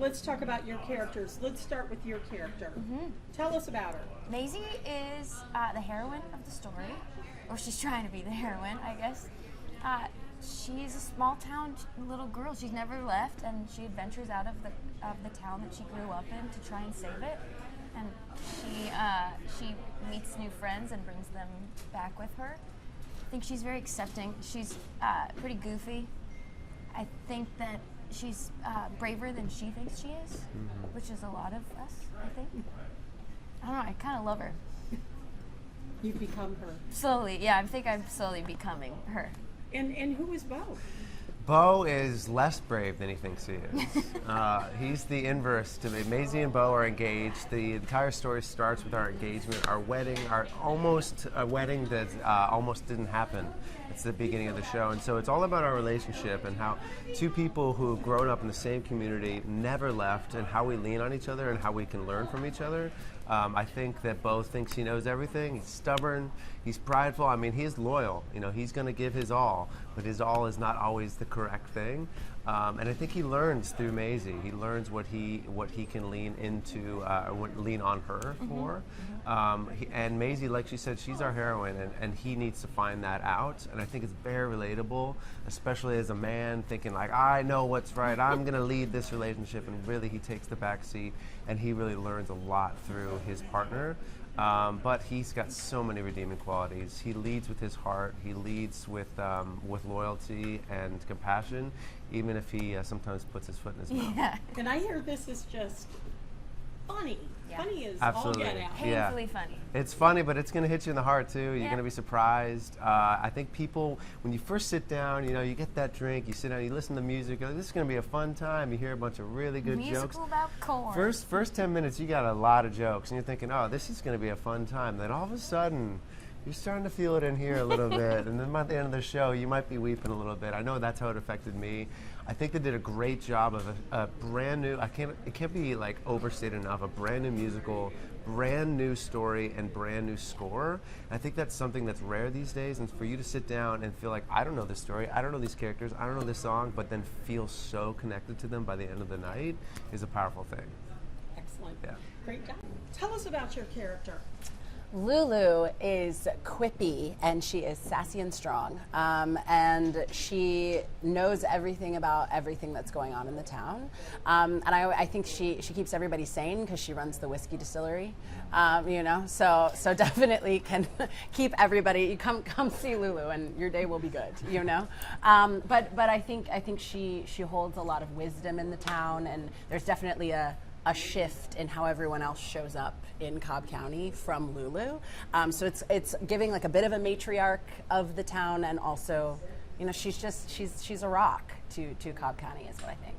let's talk about your characters. Let's start with your character. Tell us about her. Maisie is the heroine of the story, or she's trying to be the heroine, I guess. She's a small town little girl. She's never left, and she adventures out of the town that she grew up in to try and save it. And she meets new friends and brings them back with her. I think she's very accepting. She's pretty goofy. I think that she's braver than she thinks she is, which is a lot of us, I think. I don't know, I kind of love her. You've become her. Slowly, yeah, I think I'm slowly becoming her. And who is Bo? Bo is less brave than he thinks he is. He's the inverse to me. Maisie and Bo are engaged. The entire story starts with our engagement, our wedding, a wedding that almost didn't happen. It's the beginning of the show. And so it's all about our relationship and how two people who have grown up in the same community never left, and how we lean on each other and how we can learn from each other. I think that Bo thinks he knows everything. He's stubborn. He's prideful. I mean, he's loyal. You know, he's going to give his all, but his all is not always the correct thing. And I think he learns through Maisie. He learns what he can lean into, lean on her for. And Maisie, like she said, she's our heroine, and he needs to find that out. And I think it's very relatable, especially as a man thinking like, I know what's right. I'm going to lead this relationship, and really he takes the back seat, and he really learns a lot through his partner. But he's got so many redeeming qualities. He leads with his heart. He leads with loyalty and compassion, even if he sometimes puts his foot in his mouth. Yeah. And I hear this is just funny. Yeah. Funny is Absolutely. all get out. Painfully funny. It's funny, but it's going to hit you in the heart too. You're Yeah. going to be surprised. I think people, when you first sit down, you know, you get that drink, you sit down, you listen to music. You're like, this is going to be a fun time. You hear a bunch of really good Musical jokes. about corn. First 10 minutes, you got a lot of jokes, and you're thinking, oh, this is going to be a fun time. Then all of a sudden, you're starting to feel it in here a little bit, and then by the end of the show, you might be weeping a little bit. I know that's how it affected me. I think they did a great job of a brand new, it can't be like overstated enough, a brand new musical, brand new story, and brand new score. And I think that's something that's rare these days, and for you to sit down and feel like, I don't know this story, I don't know these characters, I don't know this song, but then feel so connected to them by the end of the night is a powerful thing. Excellent. Yeah. Great job. Tell us about your character. Lulu is quippy, and she is sassy and strong, and she knows everything about everything that's going on in the town, and I think she keeps everybody sane because she runs the whiskey distillery, you know, so definitely can keep everybody. You come see Lulu and your day will be good, you know. But I think she holds a lot of wisdom in the town, and there's definitely a shift in how everyone else shows up in Cobb County from Lulu. So it's giving like a bit of a matriarch of the town, and also, you know, she's a rock to Cobb County is what I think.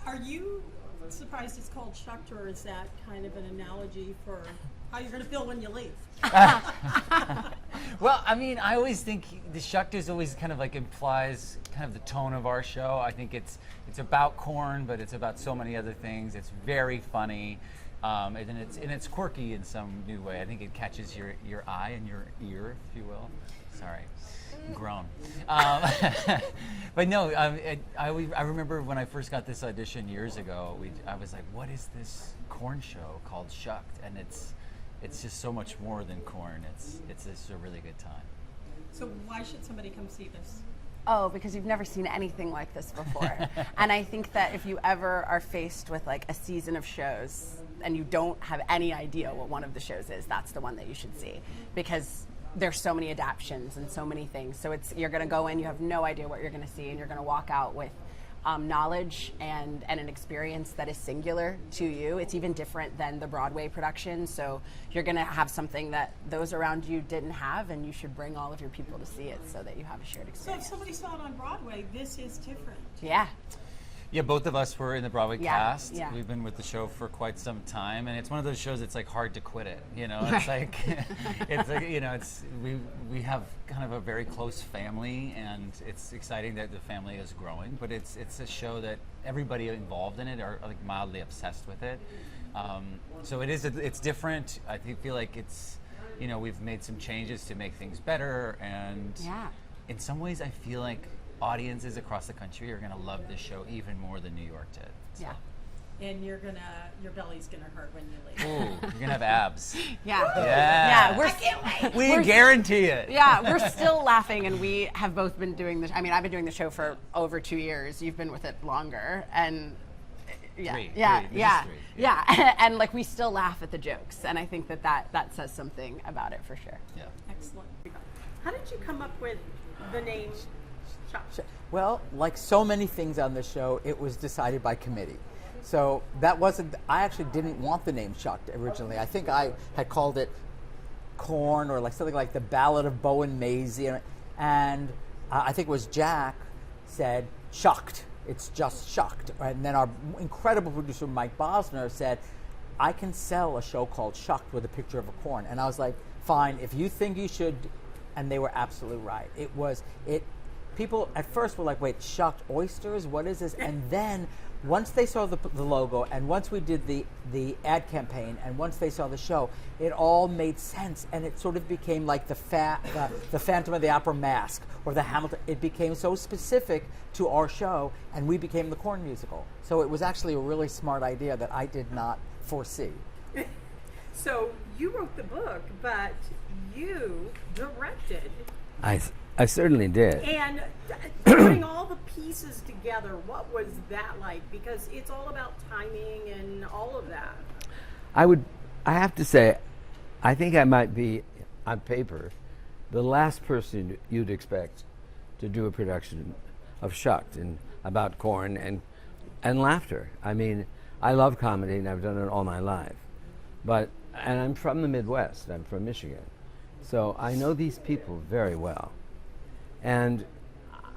Are you surprised it's called Shucked, or is that kind of an analogy for how you're going to feel when you leave? Well, I mean, I always think the Shucked is always kind of like implies kind of the tone of our show. I think it's about corn, but it's about so many other things. It's very funny, and it's quirky in some new way. I think it catches your eye and your ear, if you will. Sorry, grown. But no, I remember when I first got this audition years ago. I was like, what is this corn show called Shucked? And it's just so much more than corn. It's just a really good time. So why should somebody come see this? Oh, because you've never seen anything like this before. And I think that if you ever are faced with like a season of shows and you don't have any idea what one of the shows is, that's the one that you should see, because there's so many adaptions and so many things. So you're going to go in, you have no idea what you're going to see, and you're going to walk out with knowledge and an experience that is singular to you. It's even different than the Broadway production, so you're going to have something that those around you didn't have, and you should bring all of your people to see it so that you have a shared So if experience. somebody saw it on Broadway, this is different. Yeah. Yeah, both of us were in the Broadway Yeah, cast. yeah. We've been with the show for quite some time, and it's one of those shows that's like hard to quit it. You know, it's like, it's like, you know, we have kind of a very close family, and it's exciting that the family is growing. But it's a show that everybody involved in it are like mildly obsessed with it. So it's different. I feel like it's, you know, we've made some changes to make things better, and Yeah. in some ways I feel like audiences across the country are going to love this show even more than New York did. So. Yeah. and your belly's gonna hurt when you leave. Ooh, you're gonna have abs. Yeah. Yeah. We're I can't wait. We guarantee it. Yeah, we're still laughing, and we have both been doing this. I mean, I've been doing the show for over 2 years. You've been with it longer, and yeah, Three. yeah, This is yeah, three. yeah. And like we still laugh at the jokes, and I think that says something about it for sure. Yeah. Excellent. How did you come up with the name Shucked? Well, like so many things on the show, it was decided by committee. So that wasn't, I actually didn't want the name Shucked originally. I think I had called it Corn or like something like the Ballad of Bo and Maisie. And I think it was Jack said, Shucked. It's just Shucked. And then our incredible producer, Mike Bosner, said, I can sell a show called Shucked with a picture of a corn. And I was like, fine, if you think you should. And they were absolutely right. People at first were like, wait, shucked oysters? What is this? And then once they saw the logo and once we did the ad campaign and once they saw the show, it all made sense. And it sort of became like the Phantom of the Opera mask or the Hamilton. It became so specific to our show and we became the Corn musical. So it was actually a really smart idea that I did not foresee. So you wrote the book, but you directed. I certainly did. And putting all the pieces together, what was that like? Because it's all about timing and all of that. I have to say, I think I might be, on paper, the last person you'd expect to do a production of Shucked and about corn and laughter. I mean, I love comedy and I've done it all my life. And I'm from the Midwest, I'm from Michigan. So I know these people very well. And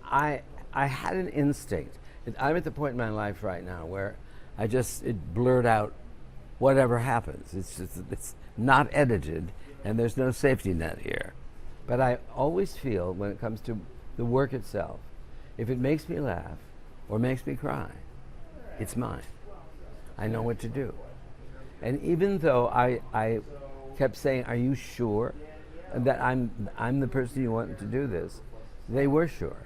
I had an instinct. I'm at the point in my life right now where it blurred out whatever happens. It's not edited and there's no safety net here. But I always feel when it comes to the work itself, if it makes me laugh or makes me cry, it's mine. I know what to do. And even though I kept saying, are you sure that I'm the person you want to do this? They were sure.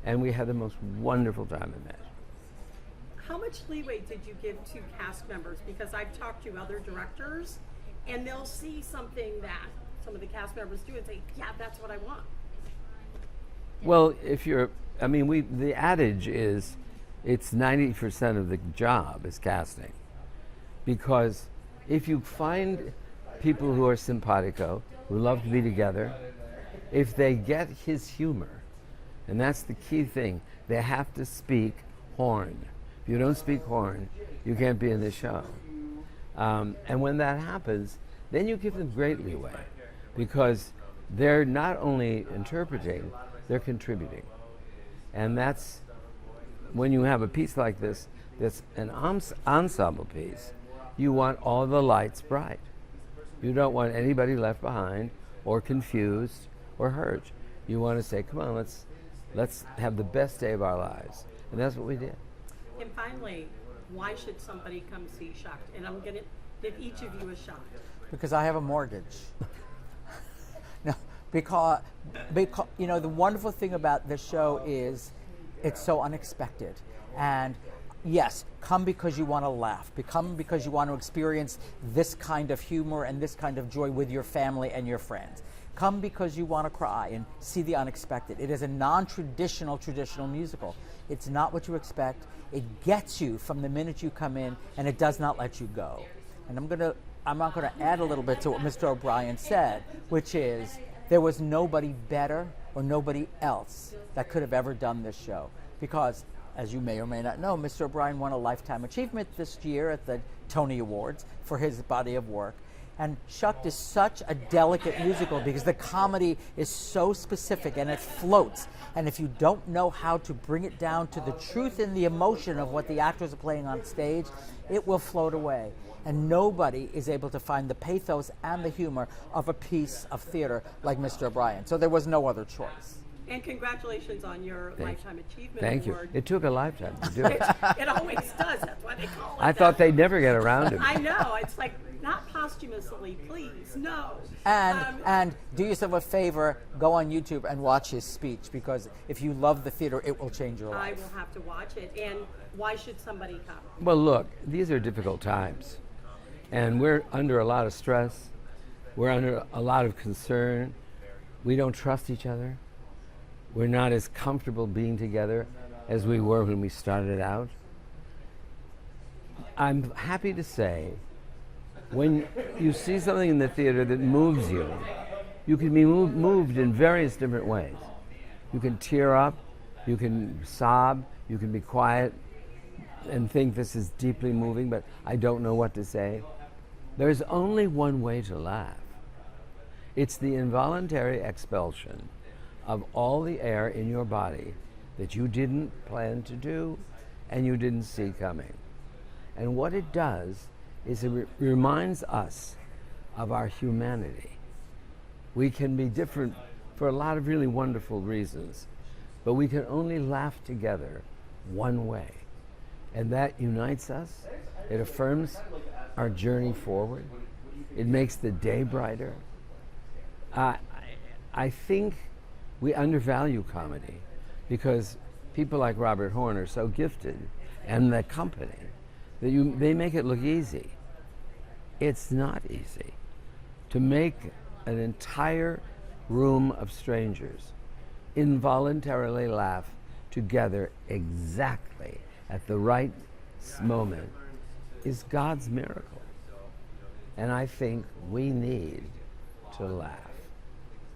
And we had the most wonderful time in that. How much leeway did you give to cast members? Because I've talked to other directors and they'll see something that some of the cast members do and say, yeah, that's what I want. Well, the adage is it's 90% of the job is casting. Because if you find people who are simpatico, who love to be together, if they get his humor, and that's the key thing, they have to speak horn. If you don't speak horn, you can't be in the show. And when that happens, then you give them great leeway because they're not only interpreting, they're contributing. And that's when you have a piece like this, that's an ensemble piece, you want all the lights bright. You don't want anybody left behind or confused or hurt. You want to say, come on, let's have the best day of our lives. And that's what we did. And finally, why should somebody come see Shucked? And I'm going to give each of you a shot. Because I have a mortgage. No, because the wonderful thing about this show is it's so unexpected. And yes, come because you want to laugh. Come because you want to experience this kind of humor and this kind of joy with your family and your friends. Come because you want to cry and see the unexpected. It is a non-traditional, traditional musical. It's not what you expect. It gets you from the minute you come in, and it does not let you go. And I'm not going to add a little bit to what Mr. O'Brien said, which is there was nobody better or nobody else that could have ever done this show. Because, as you may or may not know, Mr. O'Brien won a Lifetime Achievement this year at the Tony Awards for his body of work. And Shucked is such a delicate musical because the comedy is so specific and it floats. And if you don't know how to bring it down to the truth and the emotion of what the actors are playing on stage, it will float away. And nobody is able to find the pathos and the humor of a piece of theater like Mr. O'Brien. So there was no other choice. And congratulations on your Lifetime Achievement Thank Award. you. It took a lifetime to do it. It always does. That's why they call it I thought they'd never get around to it. I know. It's like, not posthumously, please. No. And do yourself a favor, go on YouTube and watch his speech, because if you love the theater, it will change your I life. will have to watch it. And why should somebody come? Well, look, these are difficult times, and we're under a lot of stress. We're under a lot of concern. We don't trust each other. We're not as comfortable being together as we were when we started out. I'm happy to say, when you see something in the theater that moves you, you can be moved in various different ways. You can tear up, you can sob, you can be quiet and think this is deeply moving, but I don't know what to say. There's only one way to laugh. It's the involuntary expulsion of all the air in your body that you didn't plan to do and you didn't see coming. And what it does is it reminds us of our humanity. We can be different for a lot of really wonderful reasons, but we can only laugh together one way. And that unites us. It affirms our journey forward. It makes the day brighter. I think we undervalue comedy because people like Robert Horn are so gifted, and the company, that they make it look easy. It's not easy to make an entire room of strangers involuntarily laugh together exactly at the right moment is God's miracle. And I think we need to laugh.